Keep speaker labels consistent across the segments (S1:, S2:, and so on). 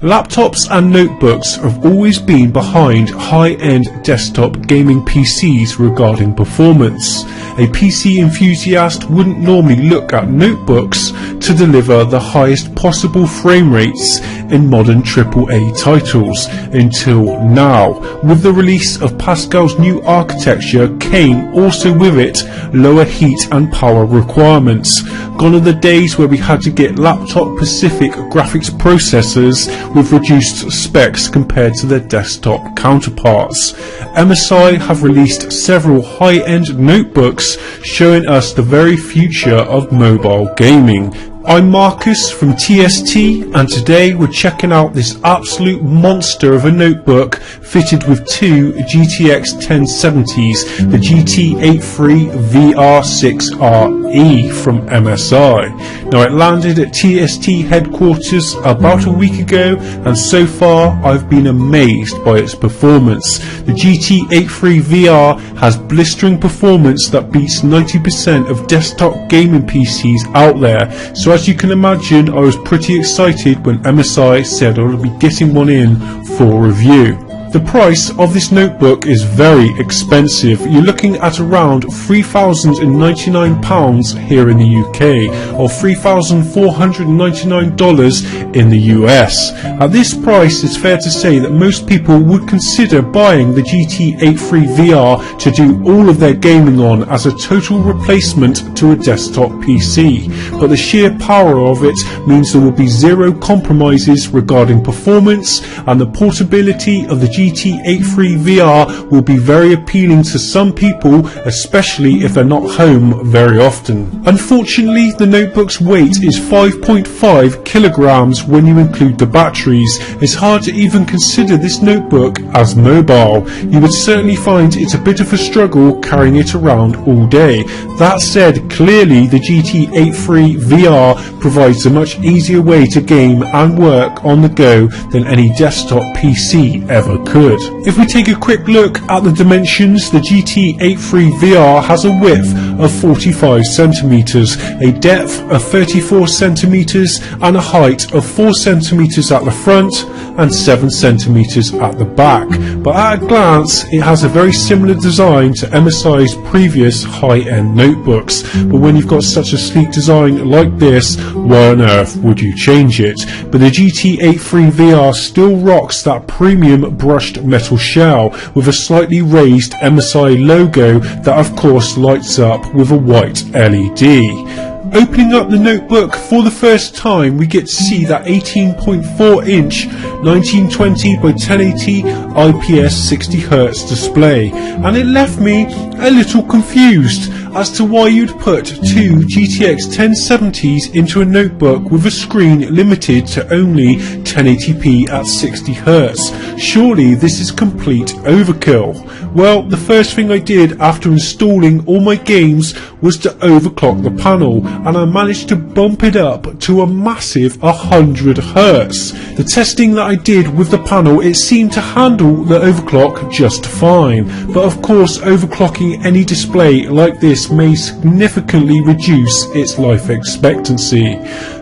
S1: Laptops and notebooks have always been behind high-end desktop gaming PCs regarding performance. A PC enthusiast wouldn't normally look at notebooks to deliver the highest possible frame rates in modern AAA titles until now. With the release of Pascal's new architecture came also with it lower heat and power requirements. Gone are the days where we had to get laptop-specific graphics processors with reduced specs compared to their desktop counterparts. MSI have released several high-end notebooks showing us the very future of mobile gaming. I'm Marcus from TST, and today we're checking out this absolute monster of a notebook fitted with two GTX 1070s, the GT83VR6RE from MSI. Now, it landed at TST headquarters about a week ago, and so far I've been amazed by its performance. The GT83VR has blistering performance that beats 90% of desktop gaming PCs out there, so as you can imagine, I was pretty excited when MSI said I would be getting one in for review. The price of this notebook is very expensive. You're looking at around £3,099 here in the UK, or $3,499 in the US. At this price, it's fair to say that most people would consider buying the GT83VR to do all of their gaming on as a total replacement to a desktop PC. But the sheer power of it means there will be zero compromises regarding performance, and the portability of the GT83VR will be very appealing to some people, especially if they're not home very often. Unfortunately, the notebook's weight is 5.5 kilograms when you include the batteries. It's hard to even consider this notebook as mobile. You would certainly find it a bit of a struggle carrying it around all day. That said, clearly the GT83VR provides a much easier way to game and work on the go than any desktop PC ever could. If we take a quick look at the dimensions, the GT83VR has a width of 45 centimeters, a depth of 34 centimeters, and a height of 4 centimeters at the front and 7 centimeters at the back. But at a glance, it has a very similar design to MSI's previous high-end notebooks. But when you've got such a sleek design like this, why on earth would you change it? But the GT83VR still rocks that premium brushed metal shell with a slightly raised MSI logo that of course lights up with a white LED. Opening up the notebook for the first time, we get to see that 18.4 inch 1920 by 1080 IPS 60Hz display, and it left me a little confused as to why you'd put two GTX 1070s into a notebook with a screen limited to only 1080p at 60Hz. Surely this is complete overkill. Well, the first thing I did after installing all my games was to overclock the panel, and I managed to bump it up to a massive 100Hz. The testing that I did with the panel, it seemed to handle the overclock just fine, but of course overclocking any display like this may significantly reduce its life expectancy.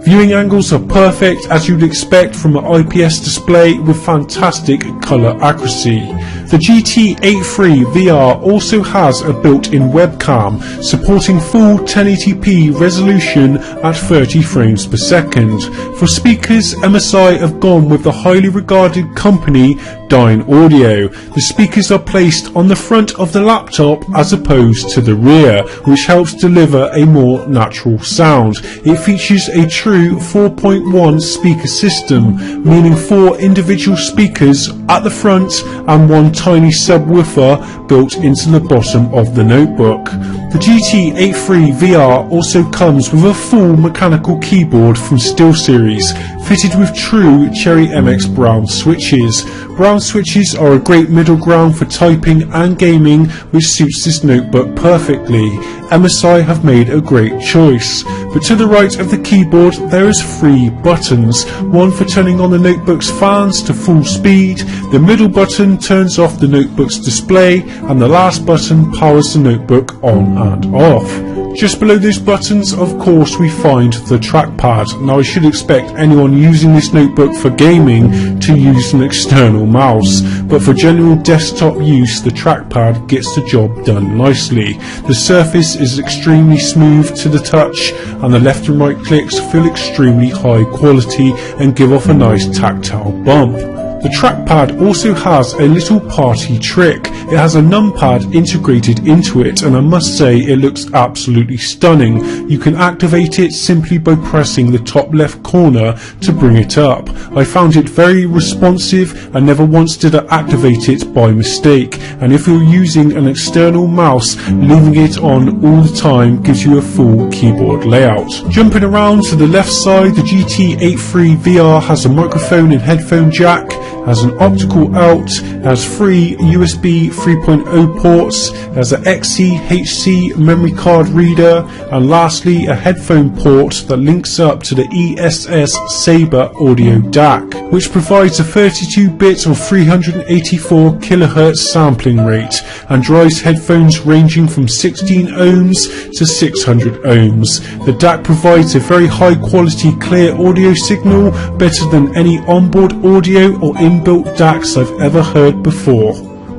S1: Viewing angles are perfect as you'd expect from an IPS display with fantastic colour accuracy. The GT83VR also has a built-in webcam supporting full 1080p resolution at 30 frames per second. For speakers, MSI have gone with the highly regarded company Dyne Audio. The speakers are placed on the front of the laptop as opposed to the rear, which helps deliver a more natural sound. It features a true 4.1 speaker system, meaning 4 individual speakers at the front and one tiny subwoofer built into the bottom of the notebook. The GT83VR also comes with a full mechanical keyboard from SteelSeries, fitted with true Cherry MX brown switches. Brown switches are a great middle ground for typing and gaming, which suits this notebook perfectly. MSI have made a great choice. But to the right of the keyboard there is 3 buttons, one for turning on the notebook's fans to full speed, the middle button turns off the notebook's display, and the last button powers the notebook on and off. Just below those buttons, of course, we find the trackpad. Now I should expect anyone using this notebook for gaming to use an external mouse, but for general desktop use the trackpad gets the job done nicely. The surface is extremely smooth to the touch, and the left and right clicks feel extremely high quality and give off a nice tactile bump. The trackpad also has a little party trick. It has a numpad integrated into it, and I must say it looks absolutely stunning. You can activate it simply by pressing the top left corner to bring it up. I found it very responsive and never once did I activate it by mistake, and if you're using an external mouse, leaving it on all the time gives you a full keyboard layout. Jumping around to the left side, the GT83VR has a microphone and headphone jack, has an optical out, has 3 USB 3.0 ports, has an XC/HC memory card reader, and lastly a headphone port that links up to the ESS Sabre audio DAC, which provides a 32-bit or 384 kHz sampling rate and drives headphones ranging from 16 ohms to 600 ohms. The DAC provides a very high quality clear audio signal, better than any onboard audio or inbuilt DACs I've ever heard before.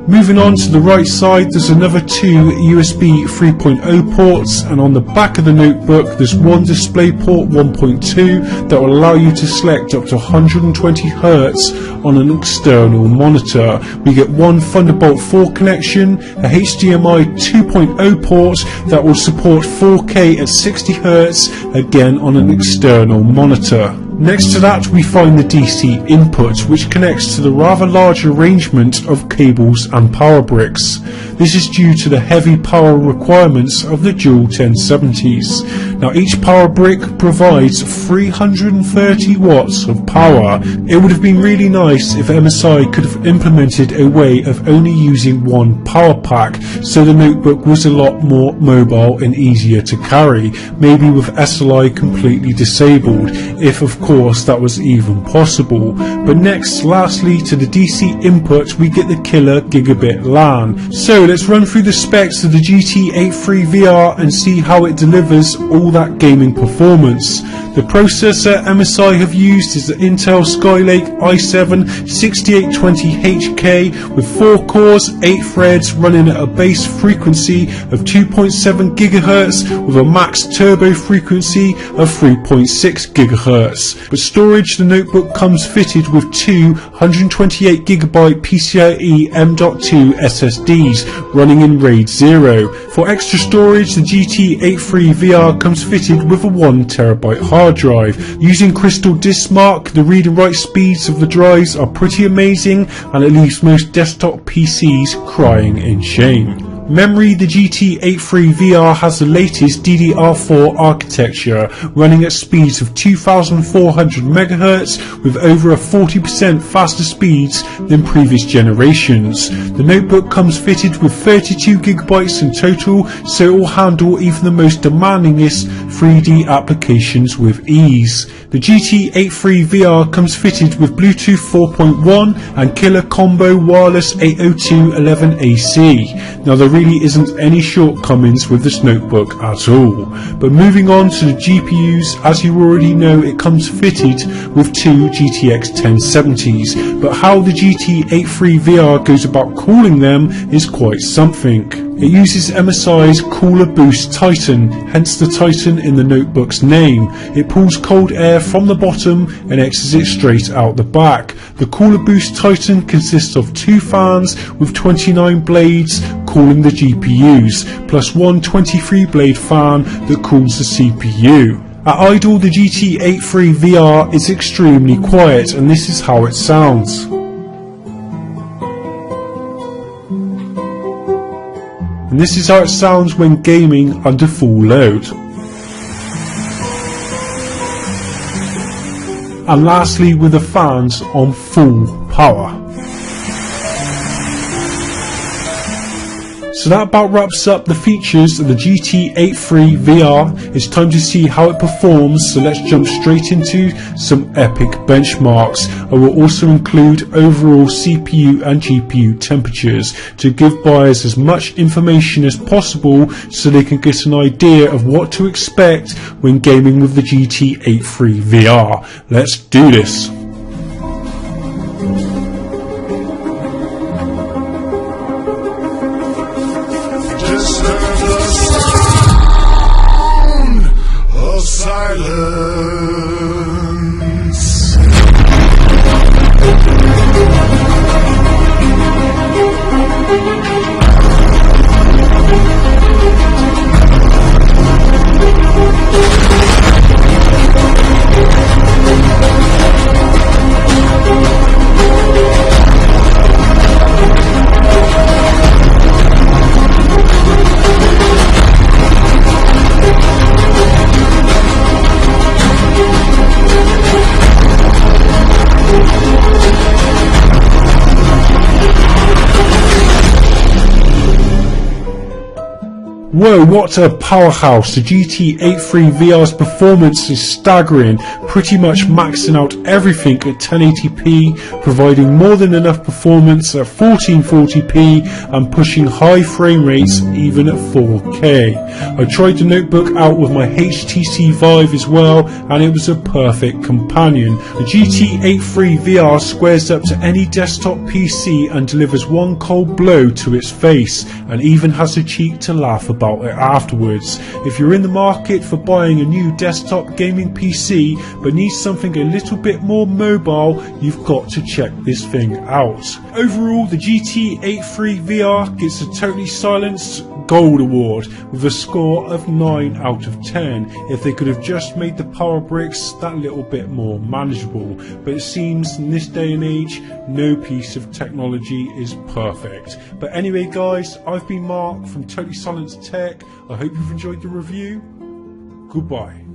S1: Moving on to the right side, there's another 2 USB 3.0 ports, and on the back of the notebook there's one DisplayPort 1.2 that will allow you to select up to 120 Hz on an external monitor. We get one Thunderbolt 4 connection, a HDMI 2.0 port that will support 4K at 60 Hz, again on an external monitor. Next to that we find the DC input, which connects to the rather large arrangement of cables and power bricks. This is due to the heavy power requirements of the dual 1070s. Now each power brick provides 330 watts of power. It would have been really nice if MSI could have implemented a way of only using one power pack, so the notebook was a lot more mobile and easier to carry, maybe with SLI completely disabled, if of course that was even possible. But next, lastly, to the DC input we get the killer gigabit LAN. So let's run through the specs of the GT83VR and see how it delivers all that gaming performance. The processor MSI have used is the Intel Skylake i7-6820HK with 4 cores, 8 threads, running at a base frequency of 2.7 GHz with a max turbo frequency of 3.6 GHz. But storage, the notebook comes fitted with 2 128GB PCIe M.2 SSDs running in RAID 0. For extra storage, the GT83VR comes fitted with a 1TB hard drive. Using Crystal Disk Mark, the read and write speeds of the drives are pretty amazing, and it leaves most desktop PCs crying in shame. Memory, the GT83VR has the latest DDR4 architecture, running at speeds of 2400 MHz with over a 40% faster speeds than previous generations. The notebook comes fitted with 32GB in total, so it will handle even the most demandingest 3D applications with ease. The GT83VR comes fitted with Bluetooth 4.1 and killer combo wireless 802.11ac. Now there really isn't any shortcomings with this notebook at all. But moving on to the GPUs, as you already know, it comes fitted with 2 GTX 1070s, but how the GT83VR goes about cooling them is quite something. It uses MSI's Cooler Boost Titan, hence the Titan in the notebook's name. It pulls cold air from the bottom and exits it straight out the back. The Cooler Boost Titan consists of 2 fans with 29 blades cooling the GPUs, plus one 23-blade fan that cools the CPU. At idle, the GT83VR is extremely quiet, and this is how it sounds. And this is how it sounds when gaming under full load. And lastly, with the fans on full power. So that about wraps up the features of the GT83VR. It's time to see how it performs, so let's jump straight into some epic benchmarks. I will also include overall CPU and GPU temperatures to give buyers as much information as possible so they can get an idea of what to expect when gaming with the GT83VR. Let's do this. Whoa, what a powerhouse. The GT83VR's performance is staggering, pretty much maxing out everything at 1080p, providing more than enough performance at 1440p and pushing high frame rates even at 4K. I tried the notebook out with my HTC Vive as well, and it was a perfect companion. The GT83VR squares up to any desktop PC and delivers one cold blow to its face, and even has the cheek to laugh about it afterwards. If you're in the market for buying a new desktop gaming PC but need something a little bit more mobile, you've got to check this thing out. Overall, the GT83VR gets a totally silenced Gold Award with a score of 9 out of 10. If they could have just made the power bricks that little bit more manageable, but it seems in this day and age no piece of technology is perfect. But anyway guys, I've been Mark from Totally Silenced Tech. I hope you've enjoyed the review. Goodbye.